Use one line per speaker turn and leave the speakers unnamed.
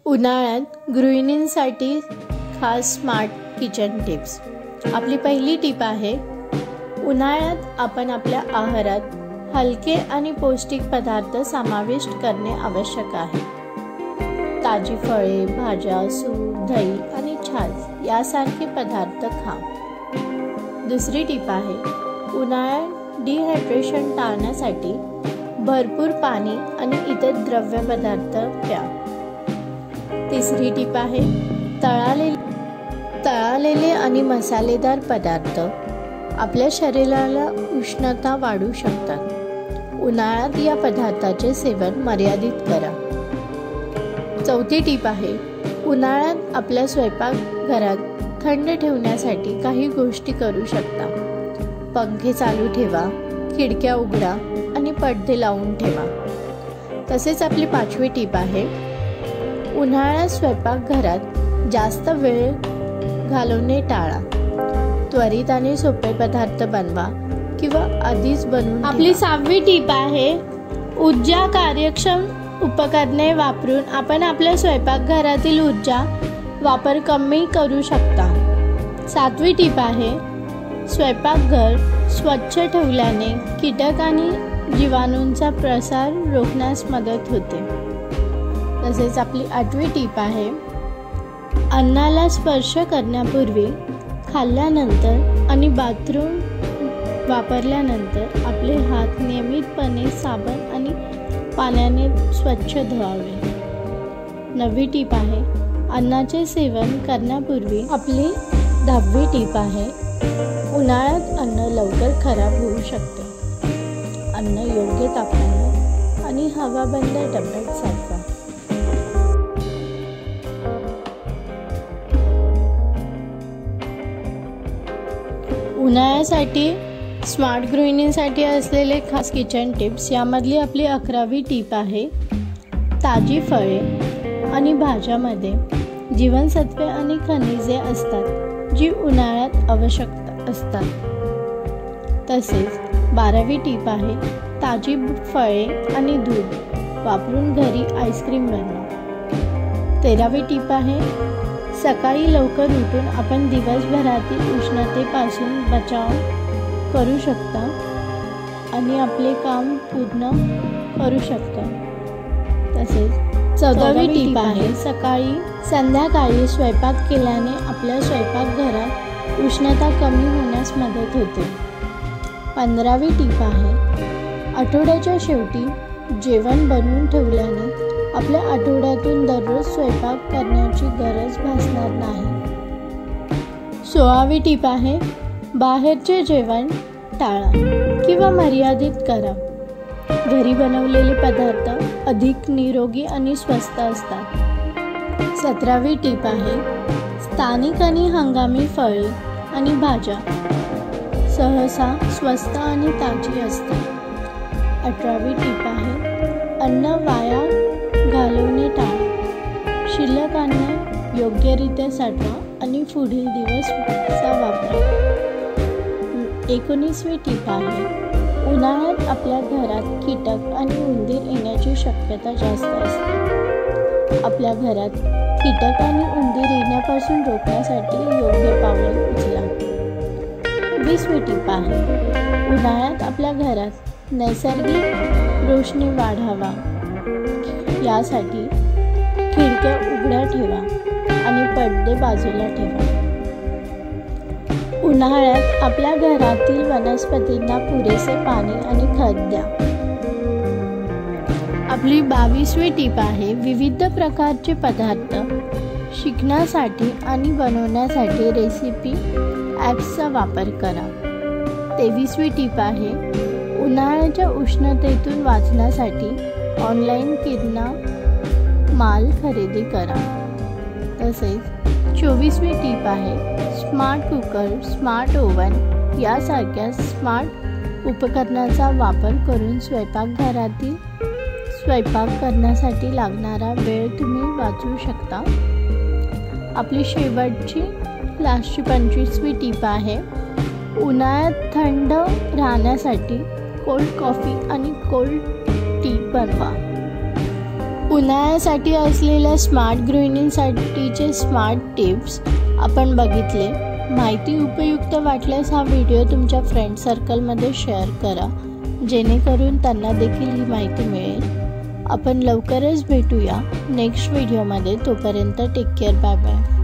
उन्हाळ्यात गृहिणींसाठी खास smart kitchen tips. आपली पहिली टिप आहे, उन्हाळ्यात आपण आपल्या आहारात हलके आणि पौष्टिक पदार्थ समाविष्ट करणे आवश्यक आहे। ताजी फळे, भाज्या, सूप, दही आणि छास यासारखे पदार्थ खा। दुसरी टिप आहे, उन्हाळ्यात डिहायड्रेशन टाळण्यासाठी भरपूर पाणी आणि इतर द्रव्य पदार्थ प्या। तिसरी टिप आहे, तळलेले आणि मसालेदार पदार्थ आपल्या शरीराला उष्णता वाढवू शकतात। उन्हाळ्यात या पदार्थाचे सेवन मर्यादित करा। चौथी टिप आहे, उन्हाळ्यात आपल्या स्वयंपाकघरात थंड ठेवण्यासाठी काही गोष्टी करू शकता। पंखे चालू ठेवा, खिडक्या उघडा आणि पडदे लावून ठेवा। तसेच आपली पाचवी टीप आहे, उन्हाळ्यात स्वयंपाकघरात जास्त वेळ घालवणे टाळा। त्वरित आणि सोपे पदार्थ बनवा किंवा आधीच बनवून। आपली सहावी टीप आहे, ऊर्जा कार्यक्षम उपकरणे वापरून आपण आपल्या स्वयंपाकघरातील ऊर्जा वापर कमी करू शकता। सातवी टीप आहे, स्वयंपाकघर स्वच्छ ठेवल्याने कीटक आणि जीवाणूंचा प्रसार रोखण्यास मदत होते। तसेच आपली आठवी टीप आहे, अन्नाला स्पर्श करण्यापूर्वी, खाल्ल्यानंतर आणि बाथरूम वापरल्यानंतर आपले हात नियमितपणे साबण आणि पाण्याने स्वच्छ धुवावे। नववी टीप आहे, अन्नाचे सेवन करण्यापूर्वी। आपली 10वी टीप आहे, उन्हाळ्यात अन्न लवकर खराब होऊ शकते। अन्न योग्य तापमानात आणि हवाबंद डब्यात साठवा। उन्हाळ्यासाठी स्मार्ट गृहिणींसाठी असलेले खास किचन टिप्स, यामधली आपली 11वी टीप आहे, ताजी फळे आणि भाज्यामध्ये जीवनसत्वे आणि खनिजे असतात जी उन्हाळ्यात आवश्यक असतात। तसेच 12वी टीप आहे, ताजी फळे आणि दूध वापरून घरी आईस्क्रीम बनवा। 13वी टीप आहे, सकाळी लवकर उठून आपण दिवसभरातील उष्णतेपासून बचाव करू शकता आणि आपले काम पूर्ण करू शकता। तसेच 14वी टीप आहे, संध्याकाळी स्वयंपाक केल्याने आपल्या स्वयंपाकघरात उष्णता कमी होण्यास मदत होते। 15वी टीप आहे, आठवड्याच्या शेवटी जेवण बनवून ठेवल्याने आपल्या आठवड्यातून दररोज स्वयंपाक करण्याची गरज भासणार नाही। 16वी टीप आहे, बाहेरचे जेवण टाळा किंवा मर्यादित करा। घरी बनवलेले पदार्थ अधिक निरोगी आणि स्वस्त असतात। 17वी टीप आहे, स्थानिक आणि हंगामी फळे आणि भाज्या सहसा स्वस्त आणि ताजी असतात। 18वी टीप आहे, अन्न वाया घालवणे टाळा। शिल्लक अन्न योग्यरित्या साठवा आणि पुढील दिवसाचा वापरा। 19वी टीप आहे, उन्हाळ्यात आपल्या घरात कीटक आणि उंदीर येण्याची शक्यता जास्त असते। आपल्या घरात कीटक आणि उंदीर येण्यापासून रोखण्यासाठी योग्य पावले उचला। 20वी टीप आहे, उन्हाळ्यात आपल्या घरात नैसर्गिक रोशनी वाढावा, यासाठी खिडक्या उघड्या ठेवा आणि पडदे बाजूला ठेवा। उन्हाळ्यात आपल्या घरातील वनस्पतींना पुरेसे पाणी आणि खत द्या। आपली 22वी टीप आहे, विविध प्रकारचे पदार्थ शिकण्यासाठी आणि बनवण्यासाठी रेसिपी ॲप्सचा वापर करा। 23वी टीप आहे, उन्हाळ्याच्या उष्णतेतून वाचण्यासाठी ऑनलाईन किराणा माल खरेदी करा। तसेच 24वी टीप आहे, स्मार्ट कुकर, स्मार्ट ओव्हन यासारख्या स्मार्ट उपकरणाचा वापर करून स्वयंपाकघरातील स्वयंपाक करण्यासाठी लागणारा वेळ तुम्ही वाचवू शकता। आपली शेवटची लास्टची 25वी टीप आहे, उन्हाळ्यात थंड राहण्यासाठी कोल्ड कॉफी आणि कोल्ड टी बनवा। उन्हाळ्यासाठी असलेल्या स्मार्ट गृहिणींसाठीचे स्मार्ट टिप्स आपण बघितले. माहिती उपयुक्त वाटल्यास हा व्हिडिओ तुमच्या फ्रेंड सर्कलमध्ये शेअर करा, जेणेकरून त्यांना देखील ही माहिती मिळेल. आपण लवकरच भेटूया नेक्स्ट व्हिडिओमध्ये. तोपर्यंत टेक केअर. Bye bye.